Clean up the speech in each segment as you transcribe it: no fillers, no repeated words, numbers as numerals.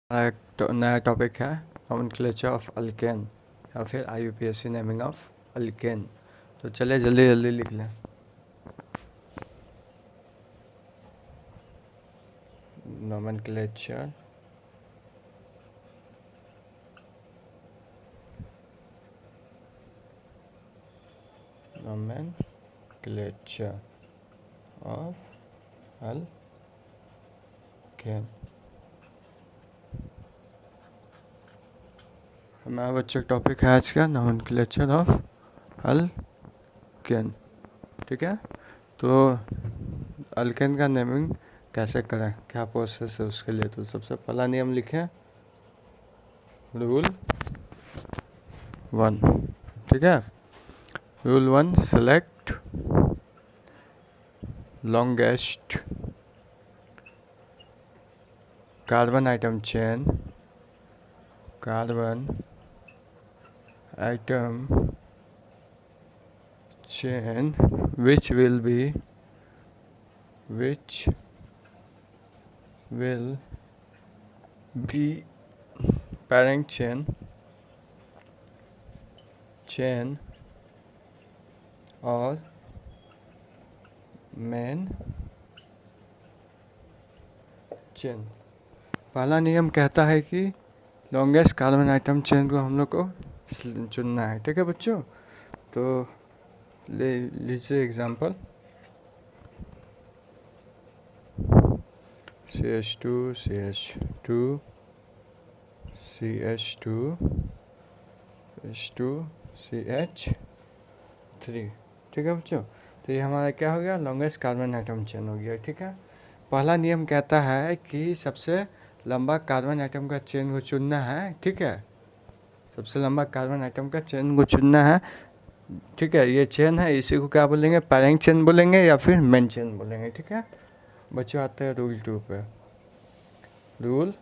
नया टॉपिक है nomenclature of alkane या फिर IUPAC नेमिंग ऑफ अल्केन। तो चलिए जल्दी जल्दी लिख लें। Nomenclature of alkane. हमारा बच्चों टॉपिक है आज का नोमेनक्लेचर ऑफ अल्केन। ठीक है, तो अल्केन का नेमिंग कैसे करें, क्या प्रोसेस है उसके लिए। तो सबसे पहला नियम लिखें, रूल 1। ठीक है, rule 1, select longest carbon atom chain which will be parent chain or main chain. पहला नियम कहता है कि लॉन्गेस्ट कार्बन आइटम चेन को हम लोग को चुनना है। ठीक है बच्चों, तो ले लीजिए example, CH2 CH2 CH2 H2 CH3। ठीक है बच्चों, तो ये हमारा क्या हो गया, लॉन्गेस्ट कार्बन आइटम चेन हो गया। ठीक है, पहला नियम कहता है कि सबसे लंबा कार्बन आइटम का चेन को चुनना है। ठीक है, सबसे लंबा कार्बन आइटम का चेन को चुनना है। ठीक है, ये चेन है, इसी को क्या बोलेंगे, पैरेंट चेन बोलेंगे या फिर मेन चेन बोलेंगे। ठीक है बच्चों, आते हैं रूल 2 पे। रूल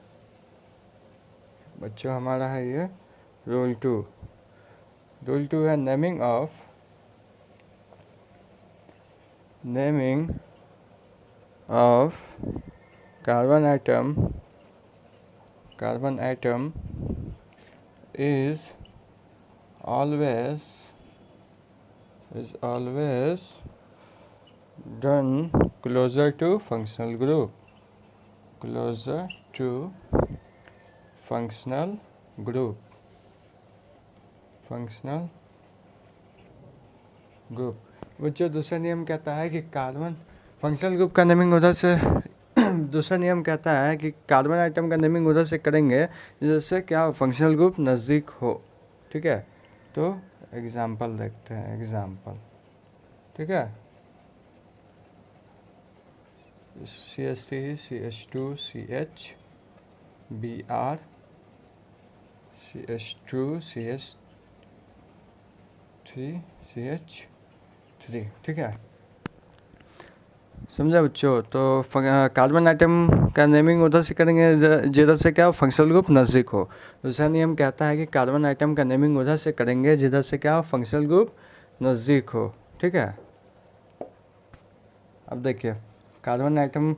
बच्चों हमारा है ये रूल 2। रूल 2 है naming of carbon atom is always done closer to functional group बच्चों दूसरा नियम कहता है कि कार्बन फंक्शनल ग्रुप का नेमिंग उधर से दूसरा नियम कहता है कि कार्बन आइटम का नेमिंग उधर से करेंगे जिससे क्या फंक्शनल ग्रुप नज़दीक हो। ठीक है, तो एग्जाम्पल देखते हैं। एग्जाम्पल, ठीक है, CH3 CH2 CH Br CH2 CH3 CH3। ठीक है, समझा बच्चों। तो कार्बन आइटम का नेमिंग उधर से करेंगे जिधर से क्या फंक्शनल ग्रुप नज़दीक हो। दूसरा नियम कहता है कि कार्बन आइटम का नेमिंग उधर से करेंगे जिधर से क्या फंक्शनल ग्रुप नज़दीक हो। ठीक है, अब देखिए कार्बन आइटम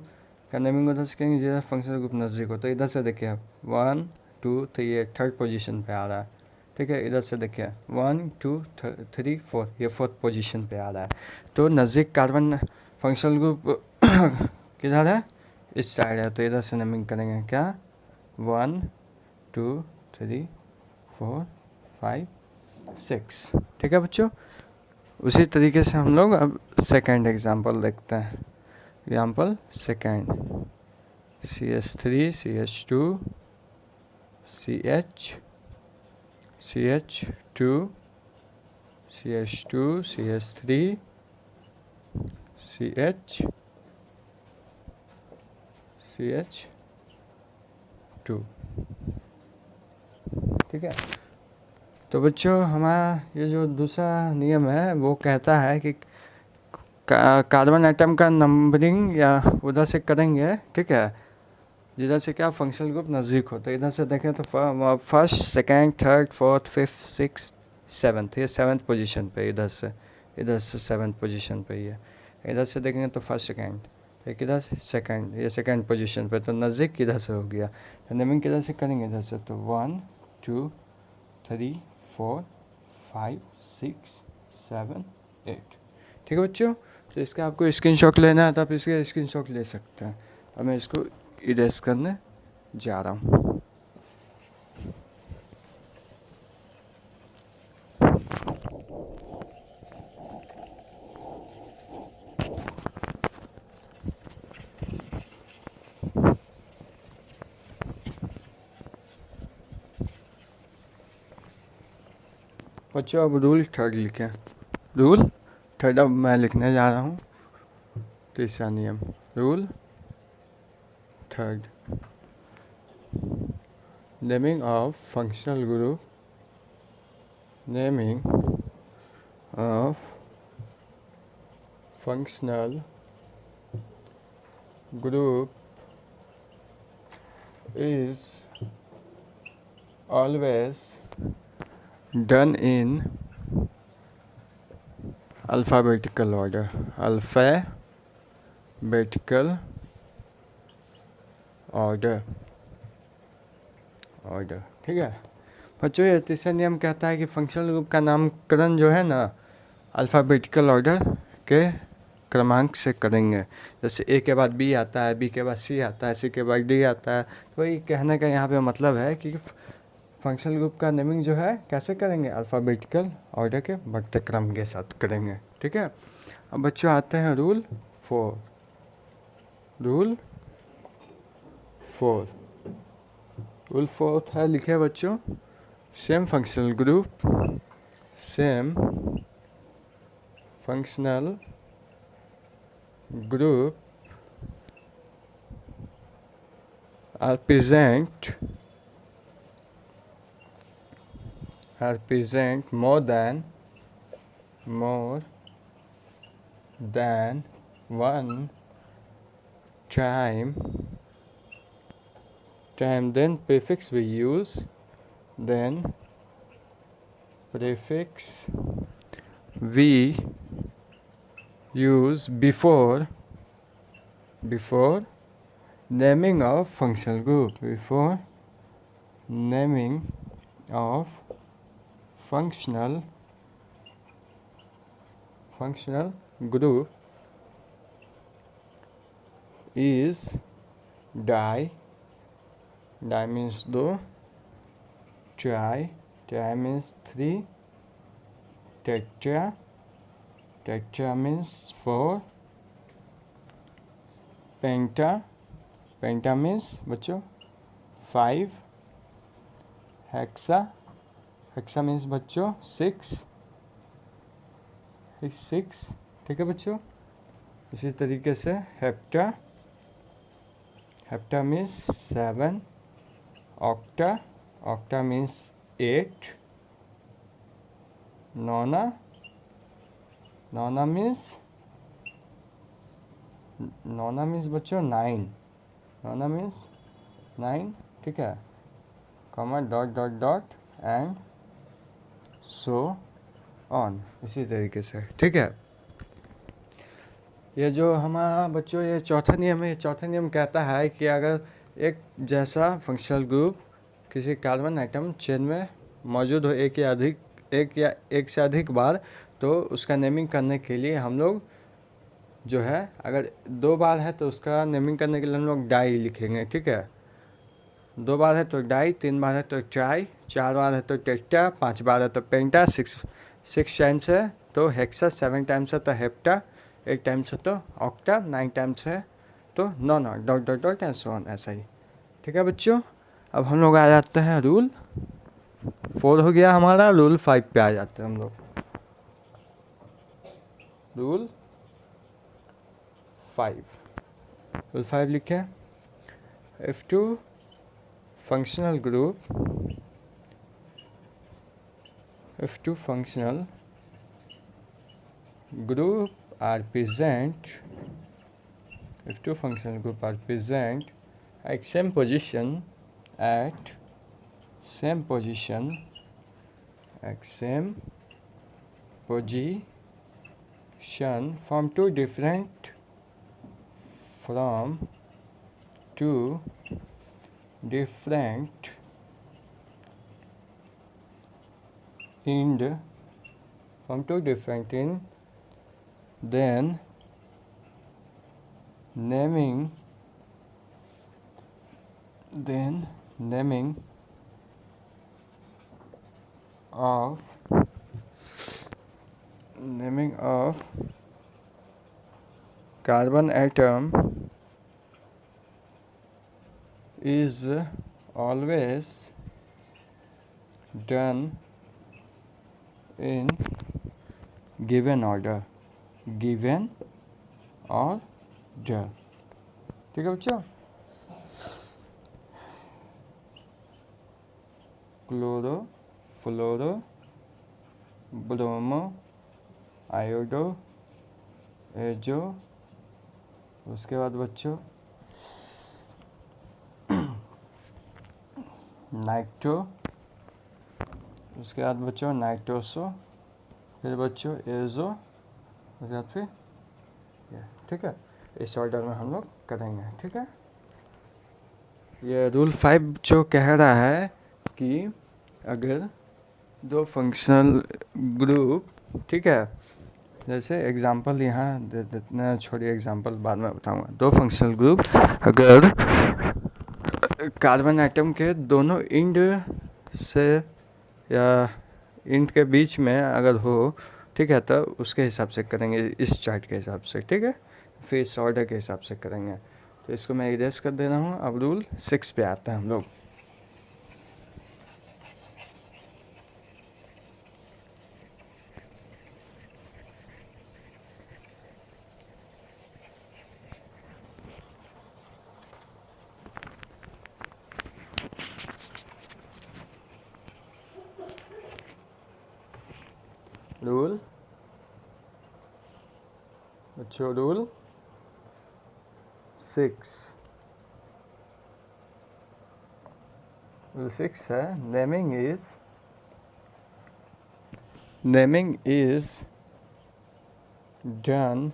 का नेमिंग उधर से करेंगे जिधर फंक्शनल ग्रुप नज़दीक हो। तो इधर से देखिए 1 2 3, ये थर्ड पोजीशन पे आ रहा है। ठीक है, इधर से देखिए 1 2 3 4, ये फोर्थ पोजीशन पे आ रहा है। तो नज़दीक कार्बन फंक्शनल ग्रुप किधर है, इस साइड है। तो इधर से नेमिंग करेंगे क्या, 1 2 3 4 5 6। ठीक है बच्चों, उसी तरीके से हम लोग अब सेकेंड एग्जांपल देखते हैं। Example second, CH3 CH2 CH2 CH3 CH2। ठीक है, तो बच्चों हमारा ये जो दूसरा नियम है वो कहता है कि कार्बन आइटम का नंबरिंग या उधर से करेंगे। ठीक है, जिधर से क्या फंक्शनल ग्रुप नज़दीक हो। तो इधर से देखें तो first second third fourth fifth six seventh, ये सेवन्थ पोजीशन पे। इधर से सेवन्थ पोजीशन पे ही है। इधर से देखेंगे तो फर्स्ट सेकेंड, एक इधर से सेकंड, ये सेकंड पोजीशन पे, तो नज़दीक इधर से हो गया। तो नेमिंग किधर से करेंगे, इधर से। तो 1 2 3 4 5 6 7 8। ठीक है बच्चों, तो इसका आपको स्क्रीनशॉट लेना है तो आप इसके स्क्रीनशॉट ले सकते हैं। अब मैं इसको इरेज करने जा रहा हूँ। बच्चों अब रूल थर्ड लिखें। रूल थर्ड अब मैं लिखने जा रहा हूँ। तीसरा नियम, rule third, naming of functional group, naming of functional group is always done in alphabetical order. Alphabetical order. ठीक है बच्चों, ये तीसरा नियम कहता है कि फंक्शनल ग्रुप का नामकरण जो है ना अल्फ़ाबेटिकल ऑर्डर के क्रमांक से करेंगे। जैसे ए के बाद बी आता है, बी के बाद सी आता है, सी के बाद डी आता है। तो ये कहने का यहाँ पे मतलब है कि फंक्शनल ग्रुप का नेमिंग जो है कैसे करेंगे, अल्फ़ाबेटिकल ऑर्डर के बढ़ते क्रम के साथ करेंगे। ठीक है, अब बच्चों आते हैं रूल 4। रूल 4 है, लिखे बच्चों, same functional group are present more than one time, then prefix we use, before naming of functional group. Before naming of functional group is die means 2, tri means 3, tetra means 4, penta means बच्चों 5, hexa means बच्चों 6। ठीक है बच्चों, इसी तरीके से hepta means 7, octa means 8, nona means बच्चों 9, nona means 9। ठीक है, comma dot and so on, इसी तरीके से। ठीक है, ये जो हमारा बच्चों ये चौथा नियम है। चौथा नियम कहता है कि अगर एक जैसा फंक्शनल ग्रुप किसी कार्बन आइटम चेन में मौजूद हो एक से अधिक बार, तो उसका नेमिंग करने के लिए हम लोग जो है, अगर 2 बार है तो उसका नेमिंग करने के लिए हम लोग डाई लिखेंगे। ठीक है, 2 बार है तो डाई, 3 बार है तो ट्राई, 4 बार है तो टेट्रा, 5 बार है तो पेंटा, 6 टाइम्स है तो हेक्सा, 7 टाइम्स है तो हेप्टा, 8 टाइम्स है तो ऑक्टा, 9 टाइम्स है तो नोना, डॉट एंड सो ऑन, ऐसा ही। ठीक है बच्चों, अब हम लोग आ जाते हैं रूल 4 हो गया हमारा, रूल 5 पे आ जाते हैं हम लोग। रूल 5 लिखे, if two functional group are present at same position from two different from two different end from two different end, then naming of carbon atom is always done in given order. ठीक है बच्चों। Chloro, फ्लोरो, bromo, iodo, azo, उसके बाद बच्चों nitro, उसके बाद बच्चों nitroso, फिर बच्चों एजो, उसके बाद फिर ठीक है, इस ऑर्डर में हम लोग करेंगे। ठीक है, ये रूल 5 जो कह रहा है कि अगर दो फंक्शनल ग्रुप, ठीक है, जैसे एग्जांपल यहाँ दे देते हैं, छोड़िए एग्जांपल बाद में बताऊंगा। दो फंक्शनल ग्रुप अगर कार्बन एटम के दोनों एंड से या एंड के बीच में अगर हो, ठीक है, तो उसके हिसाब से करेंगे, इस चार्ट के हिसाब से। ठीक है, फिर इस ऑर्डर के हिसाब से करेंगे। तो इसको मैं इरेज कर दे रहा हूँ। अब रूल 6 पे आते हैं हम लोग। रूल बच्चों, रूल 6 है naming is done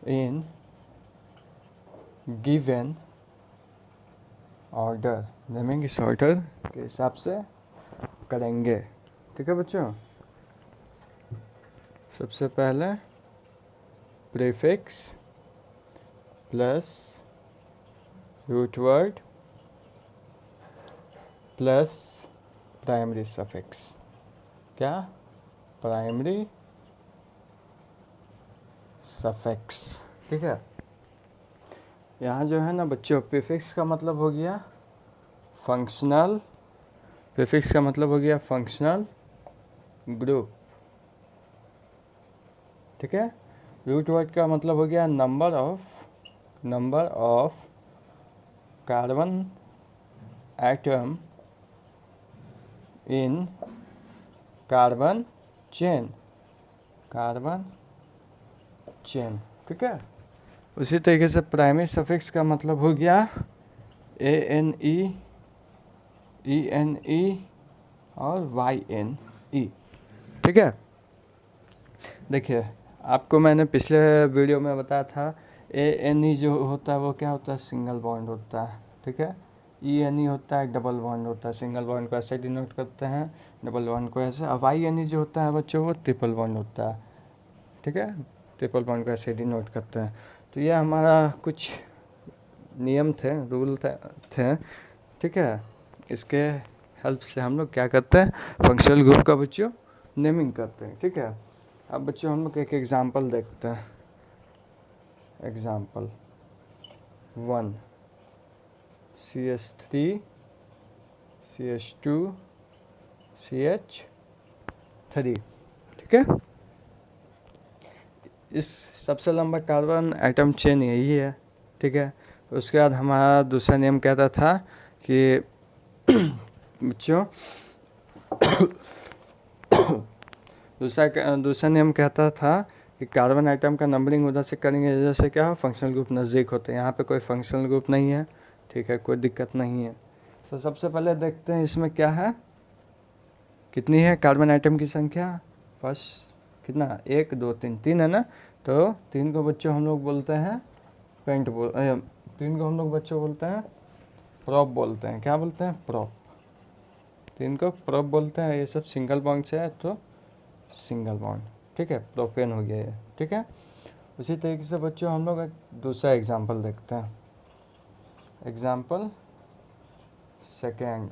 in given order. Naming इस ऑर्डर के हिसाब से करेंगे। ठीक है बच्चों, सबसे पहले prefix plus root word plus primary suffix. क्या? Primary suffix. ठीक है, यहाँ जो है ना बच्चों, प्रीफिक्स का मतलब हो गया फंक्शनल, प्रीफिक्स का मतलब हो गया फंक्शनल ग्रुप। ठीक है, रूट वर्ड का मतलब हो गया number of carbon atom in carbon chain. ठीक है, उसी तरीके से प्राइमरी सफिक्स का मतलब हो गया ANE, ENE और YNE। ठीक है, देखिए आपको मैंने पिछले वीडियो में बताया था ANE जो होता है वो क्या होता है, सिंगल बॉन्ड होता है। ठीक है, ENE होता है डबल बॉन्ड होता है। सिंगल बॉन्ड को ऐसे डिनोट करते हैं, डबल बॉन्ड को ऐसे। अब YNE जो होता है बच्चों वो ट्रिपल बॉन्ड होता है। ठीक है, ट्रिपल बॉन्ड को ऐसे डिनोट करते हैं। तो ये हमारा कुछ नियम थे, रूल थे। ठीक है, इसके हेल्प से हम लोग क्या करते हैं, फंक्शनल ग्रुप का बच्चों नेमिंग करते हैं। ठीक है, अब बच्चों हम लोग एक एग्जांपल देखते हैं। Example 1 CH3 CH2 CH3। ठीक है, इस सबसे लंबा कार्बन एटम चेन यही है। ठीक है, उसके बाद हमारा दूसरा नियम कहता था कि बच्चों दूसरा नियम कहता था कि कार्बन आइटम का नंबरिंग उधर से करेंगे जैसे क्या हो, फंक्शनल ग्रुप नज़दीक होते हैं। यहाँ पे कोई फंक्शनल ग्रुप नहीं है। ठीक है, कोई दिक्कत नहीं है। तो सबसे पहले देखते हैं इसमें क्या है, कितनी है कार्बन आइटम की संख्या। फर्स्ट कितना, 1 2 3 3 है ना। तो 3 को बच्चों हम लोग बोलते हैं पेंट तीन को हम लोग बच्चों बोलते हैं प्रॉप बोलते हैं। क्या बोलते हैं? प्रॉप। तीन को प्रॉप बोलते हैं। ये सब सिंगल बॉन्ड से है तो सिंगल बॉन्ड, ठीक है, प्रोपेन हो गया ये, ठीक है। उसी तरीके से बच्चों हम लोग एक दूसरा एग्जांपल देखते हैं। Example second,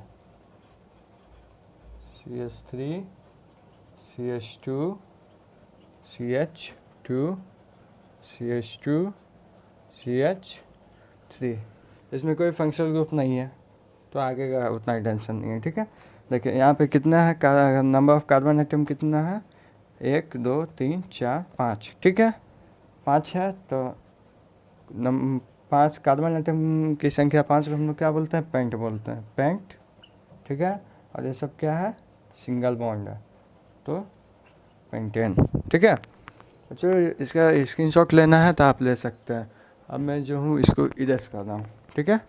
CH3 CH2 CH2 CH2 CH3। इसमें कोई फंक्शनल ग्रुप नहीं है तो आगे का उतना ही टेंशन नहीं है, ठीक है। देखिए यहाँ पे कितना है, नंबर ऑफ कार्बन एटम कितना है? 1 2 3 4 5, ठीक है, 5 है। तो 5 कार्बन एटम की संख्या 5 को हम लोग क्या बोलते हैं? पेंट बोलते हैं, पेंट, ठीक है। और ये सब क्या है? सिंगल बॉन्ड है तो पेंटेन, ठीक है। अच्छा, इसका स्क्रीनशॉट लेना है तो आप ले सकते हैं। अब मैं जो हूँ इसको इरेज कर रहा हूँ, ठीक है।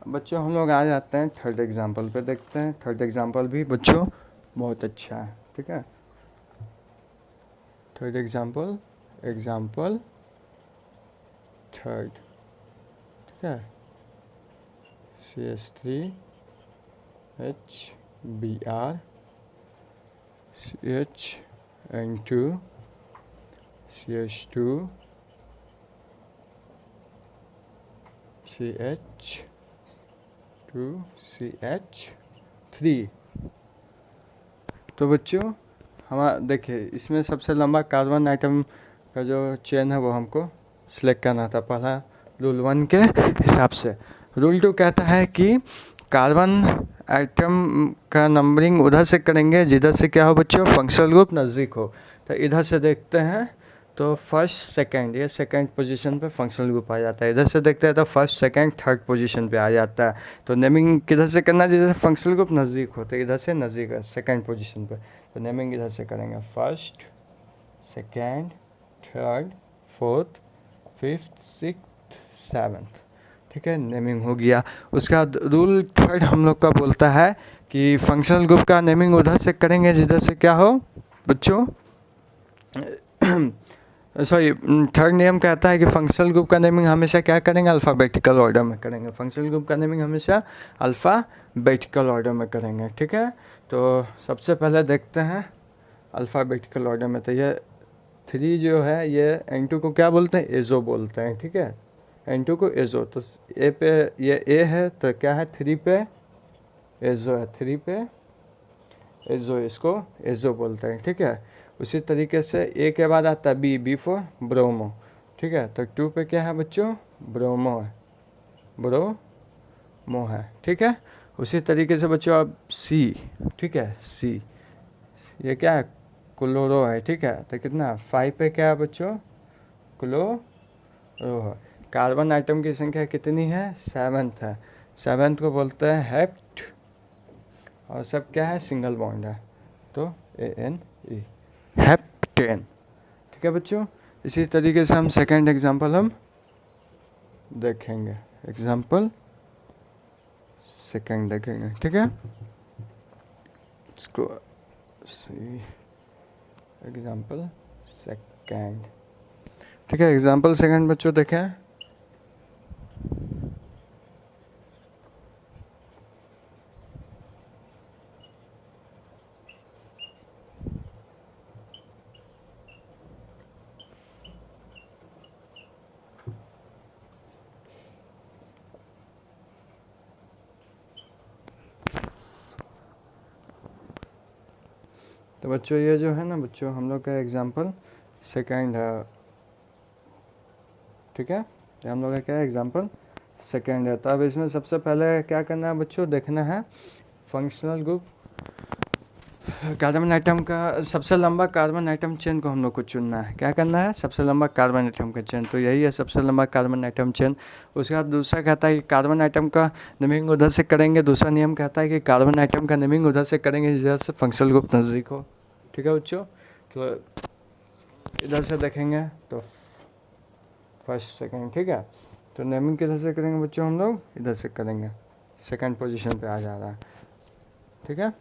बच्चों हम लोग आ जाते हैं थर्ड एग्जांपल पे, देखते हैं। थर्ड एग्जांपल भी बच्चों बहुत अच्छा है, ठीक है। थर्ड एग्जांपल, एग्जांपल थर्ड, ठीक है। CH3 HBr CH2 CH2 CH2 CH3। तो बच्चों हमारा देखिए, इसमें सबसे लंबा कार्बन आइटम का जो चेन है वो हमको सिलेक्ट करना था पहला रूल 1 के हिसाब से। रूल 2 कहता है कि कार्बन आइटम का नंबरिंग उधर से करेंगे जिधर से क्या हो बच्चों? फंक्शनल ग्रुप नज़दीक हो। तो इधर से देखते हैं तो फर्स्ट सेकंड, ये सेकंड पोजीशन पे फंक्शनल ग्रुप आ जाता है। इधर से देखते हैं तो फर्स्ट सेकंड थर्ड पोजीशन पे आ जाता है। तो नेमिंग किधर से करना है? जिधर फंक्शनल ग्रुप नज़दीक हो। तो इधर से नज़दीक है सेकंड पोजीशन पे, तो नेमिंग इधर से करेंगे, first second third fourth fifth sixth seventh, ठीक है, नेमिंग हो गया। उसका रूल थर्ड हम लोग का बोलता है कि फंक्शनल ग्रुप का नेमिंग उधर से करेंगे जिधर से क्या हो बच्चों? सॉरी, थर्ड नियम कहता है कि फंक्शनल ग्रुप का नेमिंग हमेशा क्या करेंगे? अल्फ़ाबेटिकल ऑर्डर में करेंगे। फंक्शनल ग्रुप का नेमिंग हमेशा अल्फ़ाबेटिकल ऑर्डर में करेंगे, ठीक है। तो सबसे पहले देखते हैं अल्फ़ाबेटिकल ऑर्डर में। तो ये 3 जो है ये N2 को क्या बोलते हैं? एज़ो बोलते हैं, ठीक है। N2 को एज़ो, तो ए पे ये ए है तो क्या है? 3 पे एज़ो है, 3 पे एज़ो, इसको एज़ो बोलते हैं, ठीक है। उसी तरीके से ए के बाद आता है बी फॉर ब्रोमो, ठीक है। तो 2 पे क्या है बच्चों? ब्रोमो है, ब्रोमो है, ठीक है। उसी तरीके से बच्चों अब सी, ठीक है, सी, ये क्या है? क्लोरो है, ठीक है। तो कितना? 5 पे क्या है बच्चों? क्लोरो है। कार्बन आइटम की संख्या कितनी है? 7th है। 7th को बोलते हैं हेप्ट, और सब क्या है? सिंगल बॉन्ड है तो ANE, हेप्टेन, ठीक है बच्चों। इसी तरीके से हम सेकंड एग्जांपल हम देखेंगे, एग्जांपल सेकंड देखेंगे, ठीक है। इसको एग्जांपल सेकंड, ठीक है। एग्जांपल सेकंड बच्चों देखें। तो बच्चों ये जो है ना बच्चों, हम लोग का एग्जांपल सेकंड है, ठीक है। ये हम लोग का क्या है? एग्जांपल सेकंड है। तो अब इसमें सबसे पहले क्या करना है बच्चों? देखना है फंक्शनल ग्रुप कार्बन आइटम का सबसे लंबा कार्बन आइटम चेन को हम लोग को चुनना है। क्या करना है? सबसे लंबा कार्बन आइटम का चेन, तो यही है सबसे लंबा कार्बन आइटम चेन। उसके बाद दूसरा कहता है कि कार्बन आइटम का नेमिंग उधर से करेंगे। दूसरा नियम कहता है कि कार्बन आइटम का नेमिंग उधर से करेंगे जिधर से फंक्शनल ग्रुप नज़दीक हो, ठीक है बच्चों। तो इधर से देखेंगे तो फर्स्ट सेकेंड, ठीक है। तो नेमिंग किधर से करेंगे बच्चों, हम लोग इधर से करेंगे, सेकंड पोजीशन पे आ जा रहा है, ठीक है।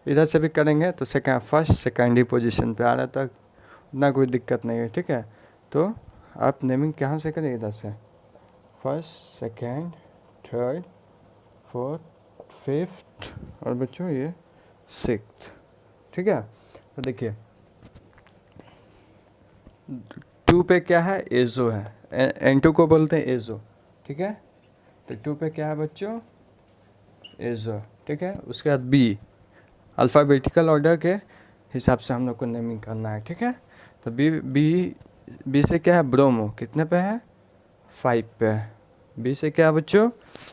इधर से भी करेंगे तो फर्स्ट सेकंड ही पोजीशन पे आ रहा था, उतना कोई दिक्कत नहीं है, ठीक है। तो आप नेमिंग कहाँ से करें, इधर से, first second third fourth fifth और बच्चों ये सिक्स्थ, ठीक है। तो देखिए 2 पे क्या है, एजो है, N2 को बोलते हैं एजो, ठीक है। तो 2 पे क्या है बच्चों, एजो, ठीक है। उसके बाद बी, अल्फ़ाबेटिकल ऑर्डर के हिसाब से हम लोग को नेमिंग करना है, ठीक है। तो बी बी बी से क्या है, ब्रोमो, कितने पे है, 5 पे है। बी से क्या है बच्चों,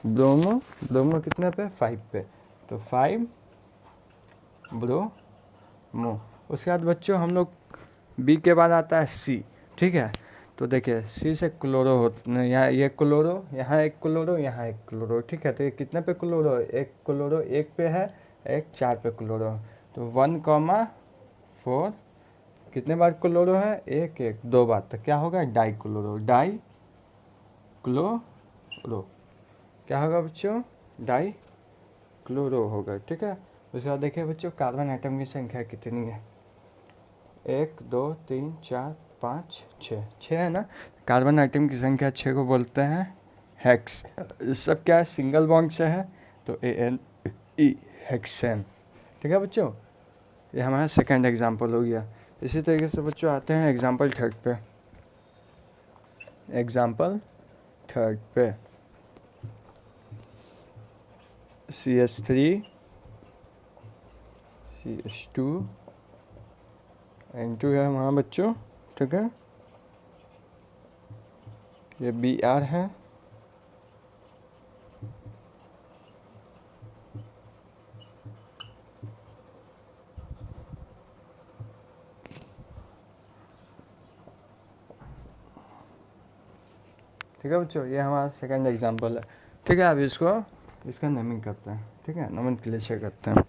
ब्रोमो, ब्रोमो कितने पे, 5 पे, तो 5 ब्रोमो। उसके बाद बच्चों हम लोग बी के बाद आता है सी, ठीक है। तो देखिए सी से क्लोरो होता, यहाँ ये क्लोरो, यहाँ एक क्लोरो, यहाँ एक क्लोरो, ठीक है। तो ये कितने पे क्लोरो, एक क्लोरो एक पे है, एक 4 पे क्लोरो, तो 1,4 कितने बार क्लोरो है, एक एक 2 बार, तो क्या होगा, डाई क्लोरो, डाई क्लोरो, क्या होगा बच्चों, डाई क्लोरो होगा, ठीक है। उसके बाद देखिए बच्चों कार्बन आइटम की संख्या कितनी है, 1 2 3 4 5 6 है ना। कार्बन आइटम की संख्या 6 को बोलते हैं हेक्स। सब क्या है, सिंगल बॉन्ड से है, तो ANE हेक्सेन, ठीक है बच्चों। ये हमारा सेकंड एग्जाम्पल हो गया। इसी तरीके से बच्चों आते हैं एग्जाम्पल थर्ड पे, एग्जाम्पल थर्ड पे CH3 CH2 N2 है हमारा बच्चों, ठीक है। ये Br है, ठीक है बच्चों। ये हमारा सेकंड एग्जाम्पल है, ठीक है। अब इसका नेमिंग करते हैं, ठीक है, नोमेनक्लेचर करते हैं।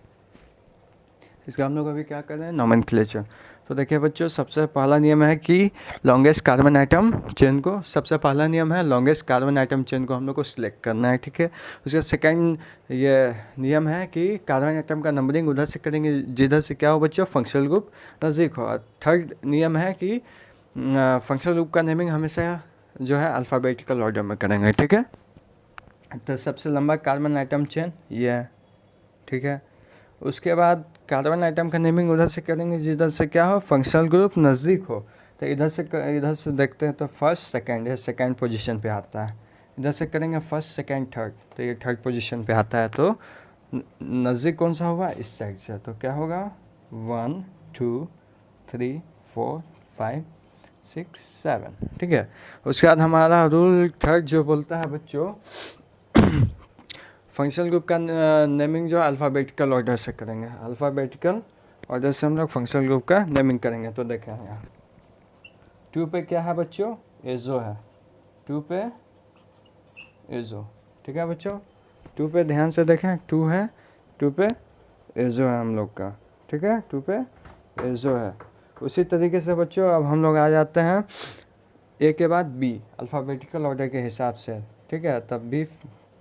इसका हम लोग अभी क्या कर रहे हैं, नोमेनक्लेचर। तो देखिए बच्चों सबसे पहला नियम है कि लॉन्गेस्ट कार्बन आइटम चेन को, सबसे पहला नियम है लॉन्गेस्ट कार्बन आइटम चेन को हम लोग को सिलेक्ट करना है, ठीक है। उसका सेकंड ये नियम है कि कार्बन आइटम का नंबरिंग उधर से करेंगे जिधर से क्या हो बच्चों, फंक्शनल ग्रुप नज़दीक हो। थर्ड नियम है कि फंक्शनल ग्रुप का नेमिंग हमेशा जो है अल्फ़ाबेटिकल ऑर्डर में करेंगे, ठीक है। तो सबसे लंबा कार्बन आइटम चेन ये है, ठीक है। उसके बाद कार्बन आइटम का नेमिंग उधर से करेंगे जिधर से क्या हो, फंक्शनल ग्रुप नज़दीक हो। तो इधर से देखते हैं तो फर्स्ट सेकंड, ये सेकंड पोजीशन पे आता है। इधर से करेंगे फर्स्ट सेकंड थर्ड, तो ये थर्ड पोजीशन पे आता है। तो नज़दीक कौन सा होगा, इस साइड से, तो क्या होगा 1 2 3 4 5 6 7, ठीक है। उसके बाद हमारा रूल थर्ड जो बोलता है बच्चों फंक्शनल ग्रुप का नेमिंग जो अल्फ़ाबेटिकल ऑर्डर से करेंगे, अल्फ़ाबेटिकल ऑर्डर से हम लोग फंक्शनल ग्रुप का नेमिंग करेंगे। तो देखें यहाँ 2 पे क्या है बच्चों, एजो है, 2 पे एजो, ठीक है बच्चों। 2 पे ध्यान से देखें, 2 है, 2 पे एजो है हम लोग का, ठीक है, 2 पे एजो है। उसी तरीके से बच्चों अब हम लोग आ जाते हैं ए के बाद बी, अल्फ़ाबेटिकल ऑर्डर के हिसाब से, ठीक है। तब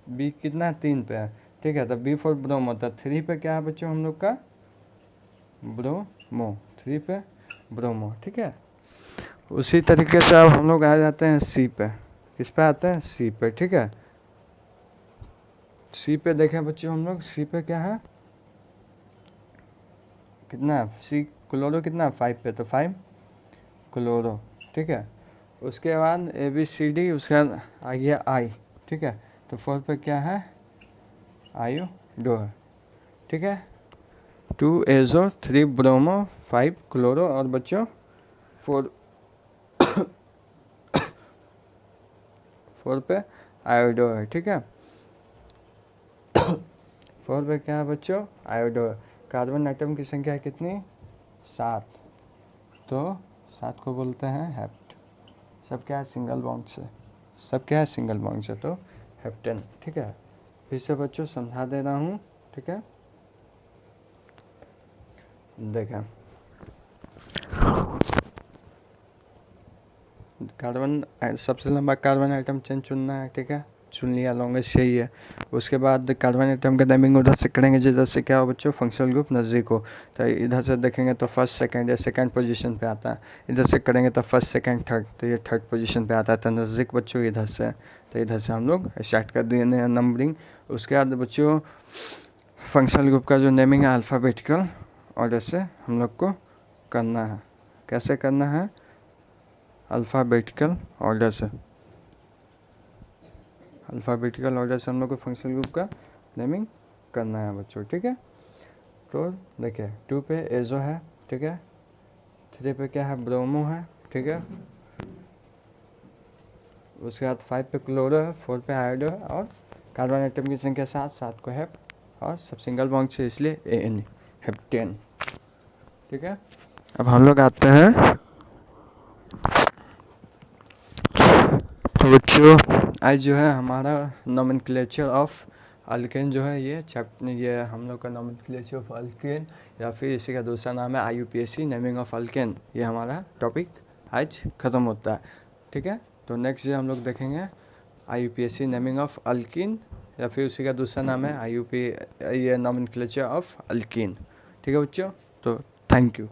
बी कितना 3 पे है, ठीक है। तब B4 ब्रोमो, तब 3 पे क्या है बच्चों हम लोग का, ब्रोमो, 3 पे ब्रोमो, ठीक है। उसी तरीके से अब हम लोग आ जाते हैं सी पे, किस पे आते हैं, सी पे, ठीक है। सी पे देखें बच्चों हम लोग, सी पे क्या है, कितना सी क्लोरो कितना 5 पे, तो 5 क्लोरो, ठीक है। उसके बाद ABCD, उसके बाद आ गया I, ठीक है। तो 4 पे क्या है, आयोडो, ठीक है। 2 एजो 3 ब्रोमो 5 क्लोरो और बच्चों 4 4 पे आयोडो है, ठीक है। 4 पे क्या है बच्चों, आयोडो है। कार्बन आइटम की संख्या कितनी, 7, तो 7 को बोलते हैं हेप्ट। सब क्या है, सिंगल बॉन्ड से, सब क्या है, सिंगल बॉन्ड से, तो हेप्टेन, ठीक है। फिर से बच्चों समझा दे रहा हूँ, ठीक है। देखें कार्बन, सबसे लंबा कार्बन आइटम चेन चुनना है, ठीक है, चुन लिया, लॉन्गेस्ट यही है। उसके बाद कार्बन आइटम का नेमिंग उधर से करेंगे, जिधर से क्या हो बच्चों, फंक्शनल ग्रुप नज़दीक हो। तो इधर से देखेंगे तो फर्स्ट सेकंड या सेकंड पोजीशन पे आता है, इधर से करेंगे तो फर्स्ट सेकंड थर्ड, तो ये थर्ड पोजीशन पे आता है। तो नज़दीक बच्चों इधर से, तो इधर से हम लोग स्टार्ट कर दिए नंबरिंग। उसके बाद बच्चों फंक्शनल ग्रुप का जो नेमिंग है अल्फ़ाबेटिकल ऑर्डर से हम लोग को करना है। कैसे करना है, अल्फ़ाबेटिकल ऑर्डर से, अल्फ़ाबेटिकल ऑर्डर से हम लोग को फंक्शनल ग्रुप का नेमिंग करना है बच्चों, ठीक है। तो देखिए 2 पे एजो है, ठीक है, 3 पे क्या है, ब्रोमो है, ठीक है, उसके बाद 5 पे क्लोरो है, 4 पे आयोडो है, और कार्बन आइटम की संख्या 7 को हेप, और सब सिंगल बॉन्ड से इसलिए AN, हेप्टेन, ठीक है। अब हम लोग आते हैं तो बच्चों आज जो है हमारा नोमेनक्लेचर ऑफ अल्केन जो है, ये हम लोग का नोमेनक्लेचर ऑफ अल्केन, या फिर इसी का दूसरा नाम है IUPAC नेमिंग ऑफ अल्केन, ये हमारा टॉपिक आज ख़त्म होता है, ठीक है। तो नेक्स्ट डे हम लोग देखेंगे IUPAC नेमिंग ऑफ अल्किन, या फिर उसी का दूसरा नाम है ये नोमेनक्लेचर ऑफ अल्किन, ठीक है बच्चों। तो थैंक यू।